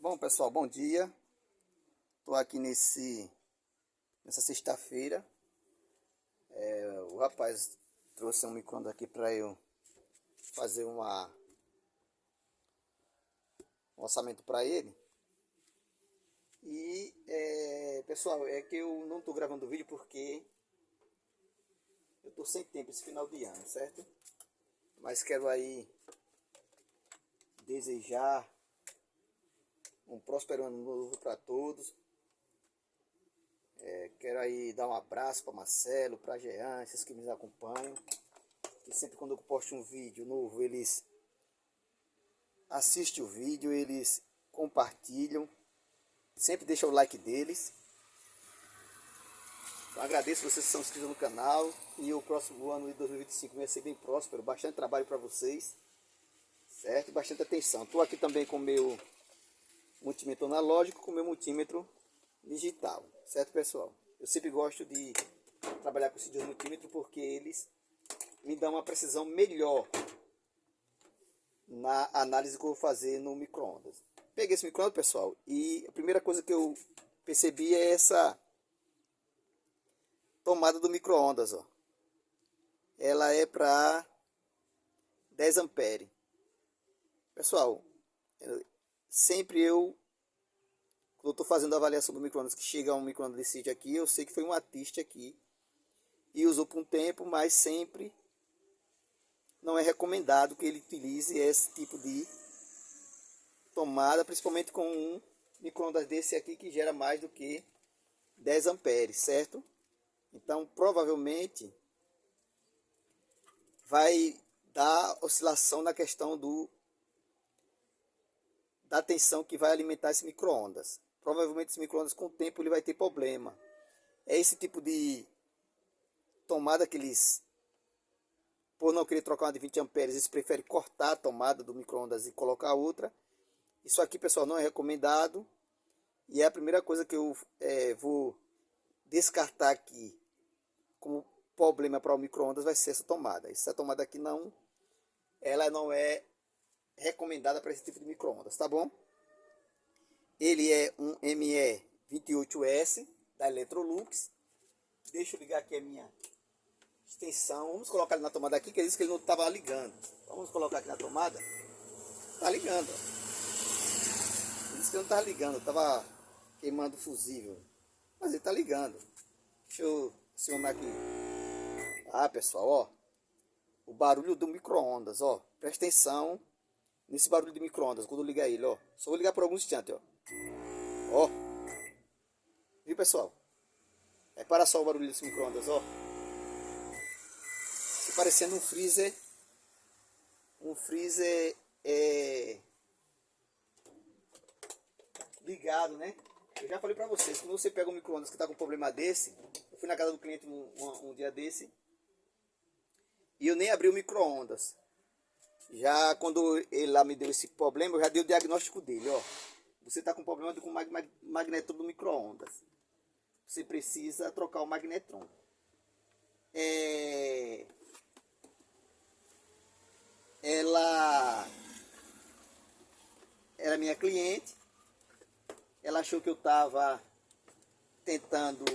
Bom, pessoal, bom dia. Estou aqui nessa sexta-feira. O rapaz trouxe um micro-ondas aqui para eu fazer um orçamento para ele. E, pessoal, é que eu não estou gravando vídeo porque eu estou sem tempo esse final de ano, certo? Mas quero aí desejar um próspero ano novo para todos. Quero aí dar um abraço para Marcelo, para Jean, esses que me acompanham. E sempre quando eu posto um vídeo novo, eles assistem o vídeo, eles compartilham, sempre deixam o like deles. Eu agradeço vocês que são inscritos no canal. E o próximo ano de 2025 vai ser bem próspero, bastante trabalho para vocês, certo? Bastante atenção. Estou aqui também com o meu multímetro analógico, com o meu multímetro digital, certo, pessoal? Eu sempre gosto de trabalhar com esses dois multímetros porque eles me dão uma precisão melhor na análise que eu vou fazer no micro-ondas. Peguei esse micro-ondas, pessoal, e a primeira coisa que eu percebi é essa tomada do micro-ondas, ó. Ela é para 10 amperes. Pessoal, sempre quando eu estou fazendo a avaliação do micro-ondas, que chega a um micro-ondas desse sítio aqui, eu sei que foi um artista aqui e usou por um tempo, mas sempre não é recomendado que ele utilize esse tipo de tomada, principalmente com um micro-ondas desse aqui que gera mais do que 10 amperes, certo? Então, provavelmente vai dar oscilação na questão da tensão que vai alimentar esse micro-ondas. Provavelmente esse micro-ondas com o tempo ele vai ter problema. É esse tipo de tomada que eles, por não querer trocar uma de 20 amperes, eles preferem cortar a tomada do micro-ondas e colocar outra. Isso aqui, pessoal, não é recomendado. E é a primeira coisa que eu vou descartar aqui como problema para o micro-ondas vai ser essa tomada. Essa tomada aqui ela não é recomendada para esse tipo de micro-ondas, tá bom? Ele é um ME28S da Electrolux. Deixa eu ligar aqui a minha extensão. Vamos colocar ele na tomada aqui, que ele disse que ele não estava ligando. Vamos colocar aqui na tomada. Tá ligando, ó. Ele disse que não estava ligando, estava queimando o fusível. Mas ele tá ligando. Deixa eu acionar aqui. Ah, pessoal, ó. O barulho do micro-ondas, ó. Presta atenção nesse barulho de micro-ondas quando eu ligar ele, ó. Só vou ligar por alguns instantes, ó. Ó. Viu, pessoal? Repara só o barulho desse micro-ondas, ó. Tá parecendo um freezer. Um freezer ligado, né? Eu já falei pra vocês, quando você pega um micro-ondas que tá com um problema desse, eu fui na casa do cliente um dia desse e eu nem abri o micro-ondas. Já quando ele lá me deu esse problema, eu já dei o diagnóstico dele, ó. Você tá com problema com o magnetron do micro-ondas. Você precisa trocar o magnetron. Ela era minha cliente. Ela achou que eu estava tentando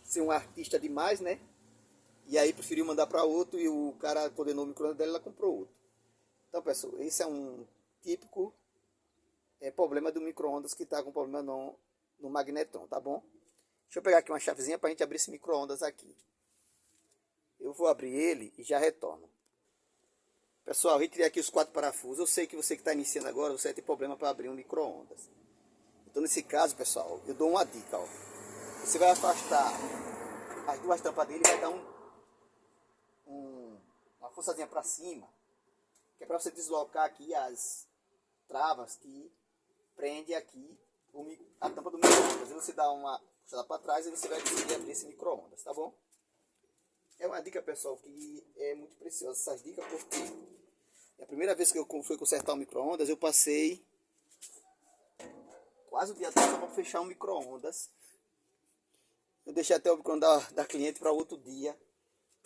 ser um artista demais, né? E aí preferiu mandar para outro e o cara condenou o micro-ondas dela e ela comprou outro. Então, pessoal, esse é um típico problema do micro-ondas que está com problema no magnetron, tá bom? Deixa eu pegar aqui uma chavezinha para a gente abrir esse micro-ondas aqui. Eu vou abrir ele e já retorno. Pessoal, retirei aqui os 4 parafusos. Eu sei que você que está iniciando agora, você vai ter problema para abrir um micro-ondas. Então, nesse caso, pessoal, eu dou uma dica, ó. Você vai afastar as duas tampas dele e vai dar uma forçadinha para cima, que é para você deslocar aqui as travas que prende aqui a tampa do micro-ondas. Você dá uma puxada para trás e você vai conseguir abrir esse micro-ondas, tá bom? É uma dica, pessoal, que é muito preciosa essas dicas, porque a primeira vez que eu fui consertar o micro-ondas, eu passei quase o dia todo para fechar um micro-ondas. Eu deixei até o micro-ondas da cliente para outro dia,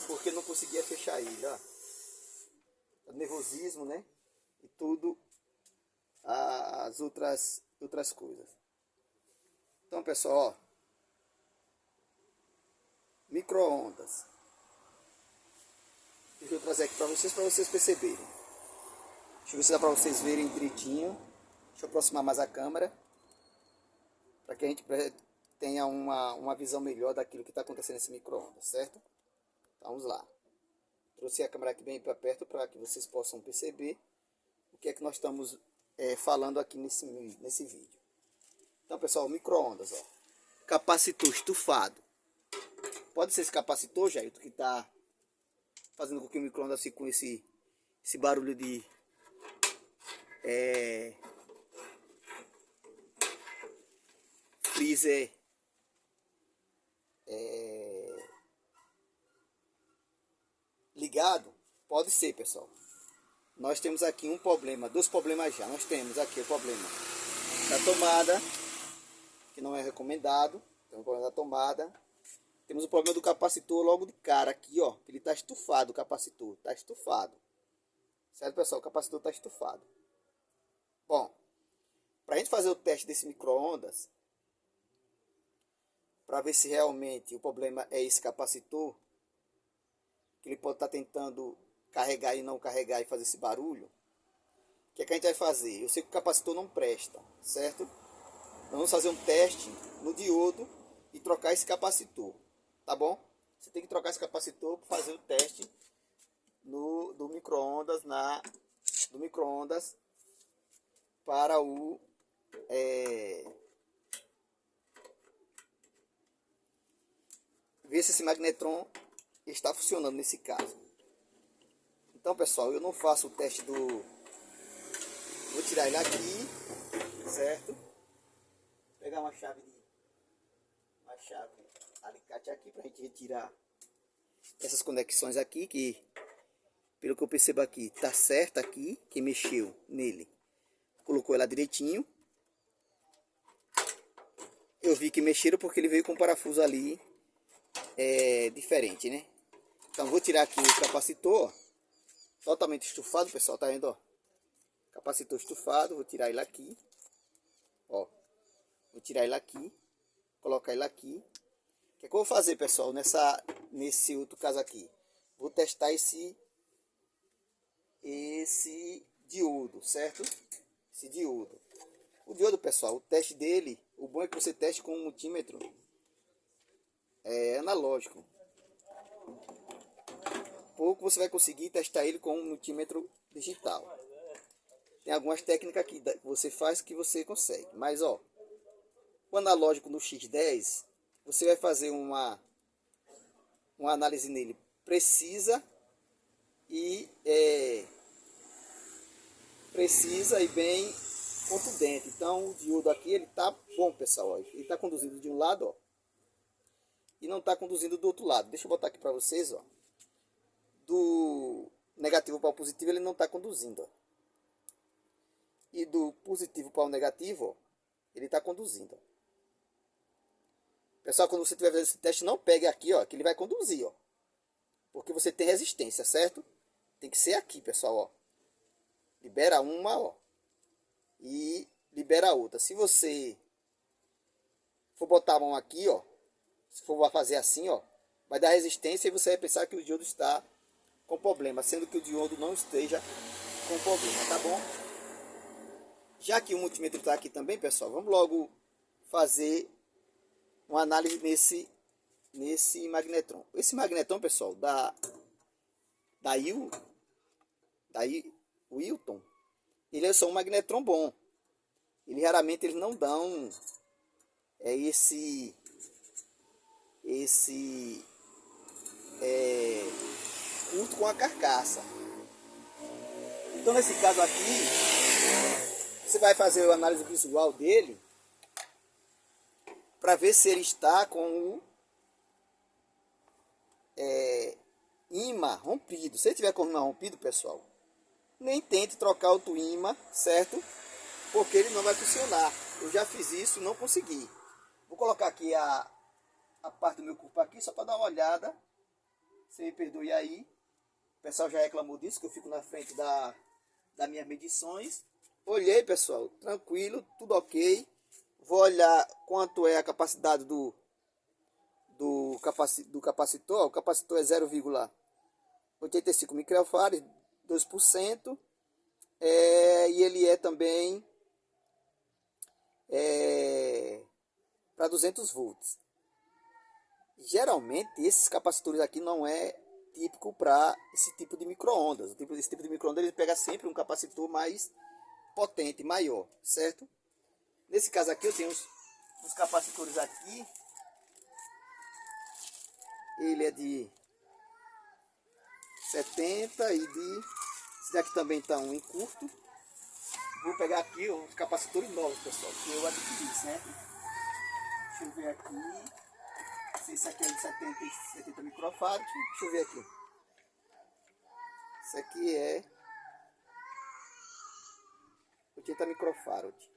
porque não conseguia fechar ele, ó. Nervosismo, né? E tudo as outras coisas. Então, pessoal, ó, micro-ondas. Deixa eu trazer aqui para vocês perceberem. Deixa eu ver se dá para vocês verem direitinho. Deixa eu aproximar mais a câmera, para que a gente tenha uma visão melhor daquilo que está acontecendo nesse micro-ondas, certo? Então, vamos lá. Trouxe a câmera aqui bem para perto para que vocês possam perceber o que é que nós estamos falando aqui nesse vídeo. Então, pessoal, micro-ondas, ó. Capacitor estufado. Pode ser esse capacitor, Jair, que está fazendo com que o micro-ondas fique com esse barulho de freezer ligado. Pode ser, pessoal. Nós temos aqui um problema, dois problemas já. Nós temos aqui o problema da tomada, que não é recomendado. Tem um problema da tomada. Temos o problema do capacitor logo de cara aqui, ó. Ele está estufado, o capacitor. Está estufado. Certo, pessoal? O capacitor está estufado. Bom, para a gente fazer o teste desse micro-ondas, para ver se realmente o problema é esse capacitor, que ele pode estar tentando carregar e não carregar e fazer esse barulho, o que é que a gente vai fazer? Eu sei que o capacitor não presta, certo? Nós vamos fazer um teste no diodo e trocar esse capacitor, tá bom? Você tem que trocar esse capacitor para fazer o teste do micro-ondas para o ver se esse magnetron está funcionando nesse caso. Então, pessoal, eu não faço o teste do... Vou tirar ele aqui, certo? Vou pegar uma chave alicate aqui para a gente retirar essas conexões aqui, que pelo que eu percebo aqui, tá certo aqui, que mexeu nele. Colocou ela direitinho. Eu vi que mexeram porque ele veio com um parafuso ali diferente, né? Então vou tirar aqui o capacitor, ó, totalmente estufado, pessoal, tá vendo, ó? Capacitor estufado, vou tirar ele aqui, ó. Vou tirar ele aqui, colocar ele aqui. O que é que eu vou fazer, pessoal, nesse outro caso aqui? Vou testar esse diodo, certo? Esse diodo. O diodo, pessoal, o teste dele, o bom é que você teste com um multímetro analógico. Pouco você vai conseguir testar ele com um multímetro digital. Tem algumas técnicas que você faz que você consegue. Mas, ó, o analógico no X10, você vai fazer uma análise nele precisa e bem contundente. Então, o diodo aqui, ele tá bom, pessoal. Ó, ele tá conduzindo de um lado, ó, e não tá conduzindo do outro lado. Deixa eu botar aqui para vocês, ó. Do negativo para o positivo, ele não está conduzindo, ó. E do positivo para o negativo, ó, ele está conduzindo, ó. Pessoal, quando você estiver fazendo esse teste, não pegue aqui, ó, que ele vai conduzir, ó. Porque você tem resistência, certo? Tem que ser aqui, pessoal, ó. Libera uma, ó, e libera a outra. Se você for botar a mão aqui, ó, se for fazer assim, ó, vai dar resistência e você vai pensar que o diodo está com problema, sendo que o diodo não esteja com problema, tá bom? Já que o multímetro está aqui também, pessoal, vamos logo fazer uma análise nesse magnetron. Esse magnetron, pessoal, da Wilton, ele é só um magnetron bom. Ele raramente eles não dão curto com a carcaça. Então, nesse caso aqui, você vai fazer a análise visual dele para ver se ele está com o ímã rompido. Se ele tiver com o ímã rompido, pessoal, nem tente trocar outro ímã, certo? Porque ele não vai funcionar. Eu já fiz isso e não consegui. Vou colocar aqui a parte do meu corpo aqui só para dar uma olhada Você me perdoe aí. O pessoal já reclamou disso, que eu fico na frente das minhas medições. Olhei, pessoal, tranquilo, tudo ok. Vou olhar quanto é a capacidade do capacitor. O capacitor é 0,85 microfarads, 2%. E ele é também para 200 volts. Geralmente esses capacitores aqui não é típico para esse tipo de micro-ondas. Esse tipo de micro-ondas ele pega sempre um capacitor mais potente, maior, certo? Nesse caso aqui eu tenho uns capacitores aqui. Ele é de 70 e de... Esse daqui também está um em curto. Vou pegar aqui os capacitores novos, pessoal, que eu adquiri, certo? Deixa eu ver aqui. Se esse aqui é de 70 microfarads. Deixa eu ver aqui. Esse aqui é 80 microfarads.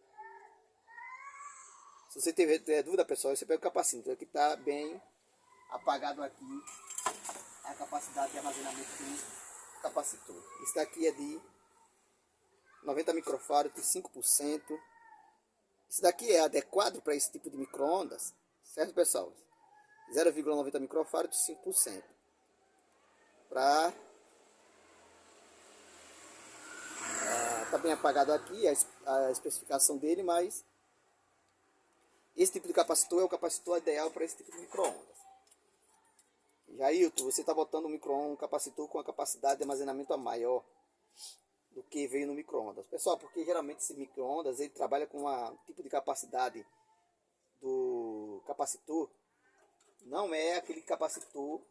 Se você tiver dúvida, pessoal, você pega o capacitor que está bem apagado aqui. A capacidade de armazenamento do capacitor. Esse daqui é de 90 microfarads, de 5%. Esse daqui é adequado para esse tipo de micro-ondas, certo, pessoal? 0,90 microfarads, 5%. Tá bem apagado aqui a especificação dele, mas esse tipo de capacitor é o capacitor ideal para esse tipo de micro-ondas. Jailton, você está botando um capacitor com a capacidade de armazenamento maior do que veio no micro-ondas. Pessoal, porque geralmente esse micro-ondas ele trabalha com um tipo de capacidade do capacitor. Não é aquele capacitor,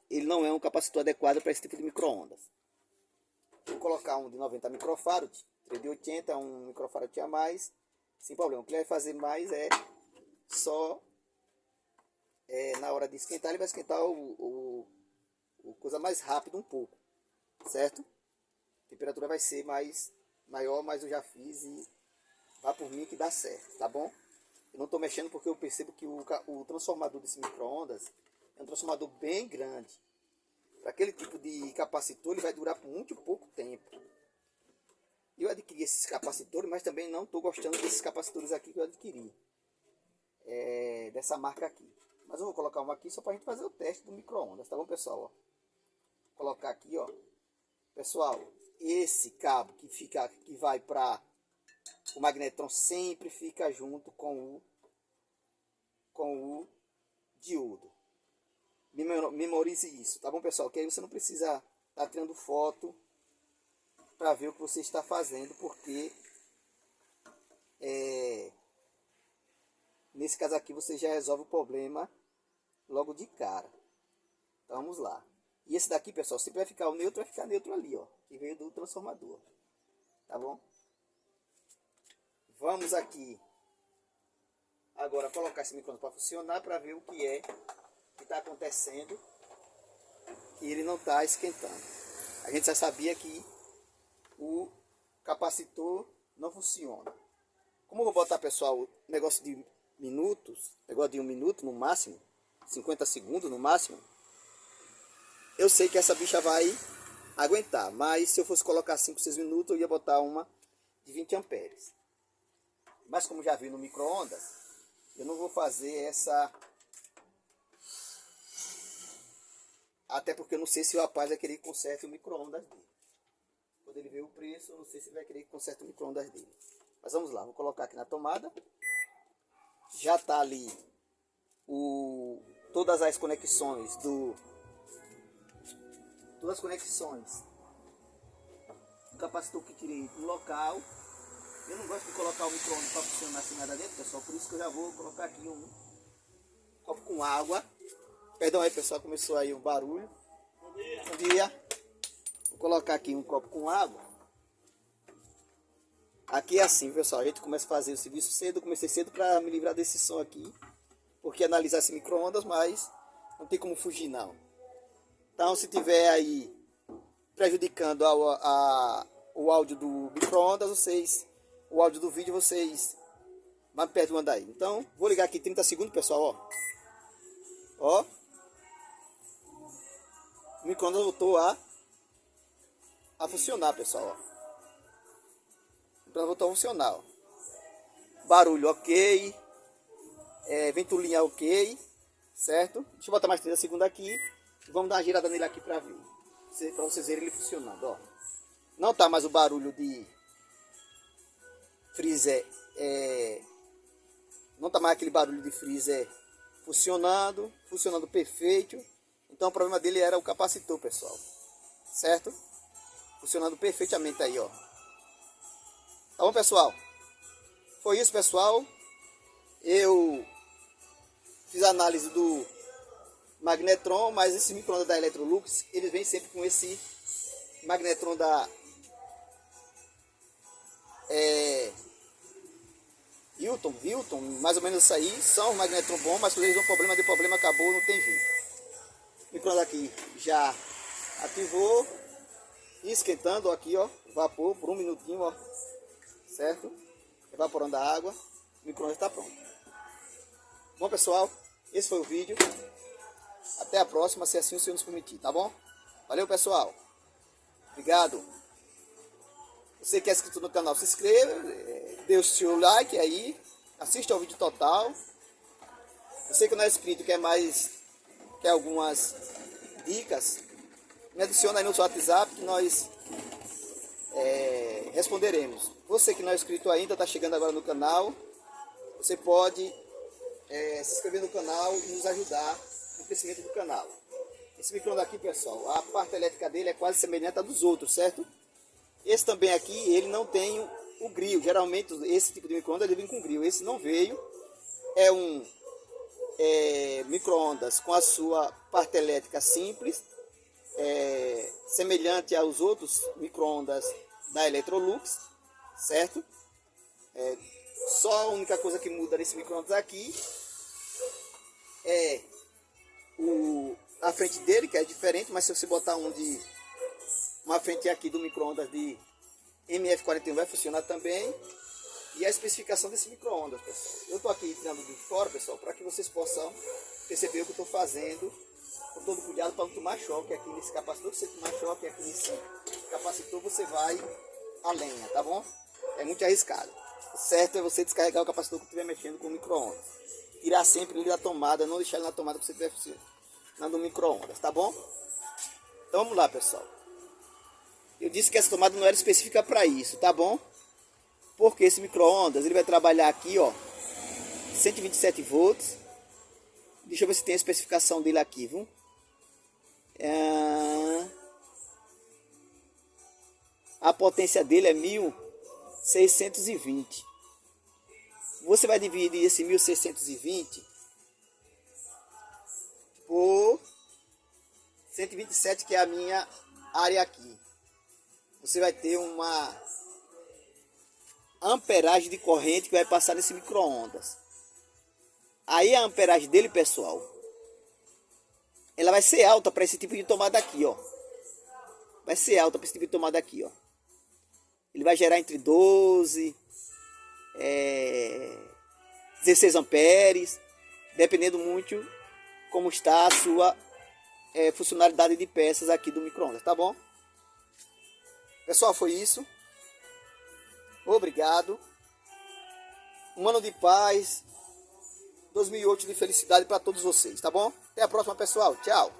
ele não é um capacitor adequado para esse tipo de micro-ondas. Vou colocar um de 90 microfarads, 3 de 80, um microfarad a mais, sem problema. O que ele vai fazer mais é só na hora de esquentar, ele vai esquentar o coisa mais rápido um pouco, certo? A temperatura vai ser maior, mas eu já fiz e vá por mim que dá certo, tá bom? Eu não estou mexendo porque eu percebo que o transformador desse micro-ondas é um transformador bem grande. Para aquele tipo de capacitor, ele vai durar por muito pouco tempo. Eu adquiri esses capacitores, mas também não estou gostando desses capacitores aqui que eu adquiri. Dessa marca aqui. Mas eu vou colocar uma aqui só para a gente fazer o teste do micro-ondas, tá bom, pessoal? Ó. Vou colocar aqui, ó. Pessoal, esse cabo que vai para o magnetron sempre fica junto com o diodo. Memorize isso, tá bom, pessoal? Que aí você não precisa estar tirando foto para ver o que você está fazendo, porque nesse caso aqui você já resolve o problema logo de cara. Então vamos lá. E esse daqui, pessoal, sempre vai ficar o neutro, vai ficar neutro ali, ó, que veio do transformador. Tá bom? Vamos aqui agora colocar esse micro-ondas para funcionar, para ver o que está acontecendo, que ele não está esquentando. A gente já sabia que o capacitor não funciona. Como eu vou botar, pessoal, negócio de minutos, negócio de 1 minuto no máximo, 50 segundos no máximo, eu sei que essa bicha vai aguentar, mas se eu fosse colocar 5, 6 minutos, eu ia botar uma de 20 amperes. Mas como já vi no micro-ondas, eu não vou fazer essa... Até porque eu não sei se o rapaz vai querer que conserte o micro-ondas dele. Quando ele ver o preço, eu não sei se ele vai querer que conserte o micro-ondas dele. Mas vamos lá, vou colocar aqui na tomada. Já está ali todas as conexões todas as conexões do capacitor que tirei no local. Eu não gosto de colocar o micro-ondas para funcionar sem nada dentro, pessoal. Por isso que eu já vou colocar aqui um copo com água. Perdão aí, pessoal, começou aí um barulho. Bom dia. Vou colocar aqui um copo com água. Aqui é assim, pessoal. A gente começa a fazer o serviço cedo. Comecei cedo para me livrar desse som aqui. Porque analisar esse micro-ondas, mas não tem como fugir, não. Então, se tiver aí prejudicando o áudio do micro-ondas, o áudio do vídeo, vocês vão me perdoando aí. Então, vou ligar aqui 30 segundos, pessoal, ó. Ó. O micro-ondas voltou a funcionar, pessoal. Ó. O micro-ondas voltou a funcionar. Ó. Barulho ok. Ventoinha ok. Certo? Deixa eu botar mais 30 segundos aqui. Vamos dar uma girada nele aqui para ver. Para vocês verem ele funcionando. Ó. Não tá mais o barulho de freezer. Não tá mais aquele barulho de freezer funcionando perfeito. Então o problema dele era o capacitor, pessoal. Certo? Funcionando perfeitamente aí, ó. Tá bom, pessoal? Foi isso, pessoal. Eu fiz a análise do magnetron, mas esse micro-ondas da Electrolux, eles vêm sempre com esse magnetron da Wilton, mais ou menos isso aí. São magnetron bom, mas quando eles dão problema, de problema, acabou, não tem jeito. O micro-ondas aqui já ativou. E esquentando aqui, ó, vapor por 1 minutinho, ó. Certo? Evaporando a água. O micro-ondas está pronto. Bom, pessoal, esse foi o vídeo. Até a próxima, se assim o Senhor nos permitir, tá bom? Valeu, pessoal. Obrigado. Você que é inscrito no canal, se inscreva. Dê o seu like aí. Assista ao vídeo total. Você que não é inscrito, quer algumas dicas, me adiciona aí no seu WhatsApp que nós responderemos. Você que não é inscrito ainda, está chegando agora no canal, você pode se inscrever no canal e nos ajudar no crescimento do canal. Esse micro-ondas aqui, pessoal, a parte elétrica dele é quase semelhante à dos outros, certo? Esse também aqui, ele não tem o grill. Geralmente esse tipo de micro-ondas ele vem com grill. Esse não veio. É um micro-ondas com a sua parte elétrica simples, semelhante aos outros micro-ondas da Electrolux, certo? Só a única coisa que muda nesse micro-ondas aqui é a frente dele, que é diferente, mas se você botar uma frente aqui do micro-ondas de MF41 vai funcionar também. E a especificação desse micro-ondas, pessoal. Eu estou aqui tirando de fora, pessoal, para que vocês possam perceber o que eu estou fazendo com todo cuidado para não tomar choque aqui nesse capacitor. Se você tomar choque aqui nesse capacitor, você vai a lenha, tá bom? É muito arriscado. O certo é você descarregar o capacitor que estiver mexendo com o micro-ondas. Tirar sempre ele da tomada, não deixar ele na tomada que você estiver funcionando no micro-ondas, tá bom? Então vamos lá, pessoal. Eu disse que essa tomada não era específica para isso, tá bom? Porque esse micro-ondas, ele vai trabalhar aqui, ó, 127 volts. Deixa eu ver se tem a especificação dele aqui, viu? A potência dele é 1620. Você vai dividir esse 1620 por 127, que é a minha área aqui. Você vai ter uma amperagem de corrente que vai passar nesse micro-ondas. Aí a amperagem dele, pessoal, ela vai ser alta para esse tipo de tomada aqui, ó. Vai ser alta para esse tipo de tomada aqui, ó. Ele vai gerar entre 12, 16 amperes, dependendo muito como está a sua funcionalidade de peças aqui do micro-ondas, tá bom? Pessoal, foi isso. Obrigado. Um ano de paz, 2008 de felicidade para todos vocês, tá bom? Até a próxima, pessoal. Tchau.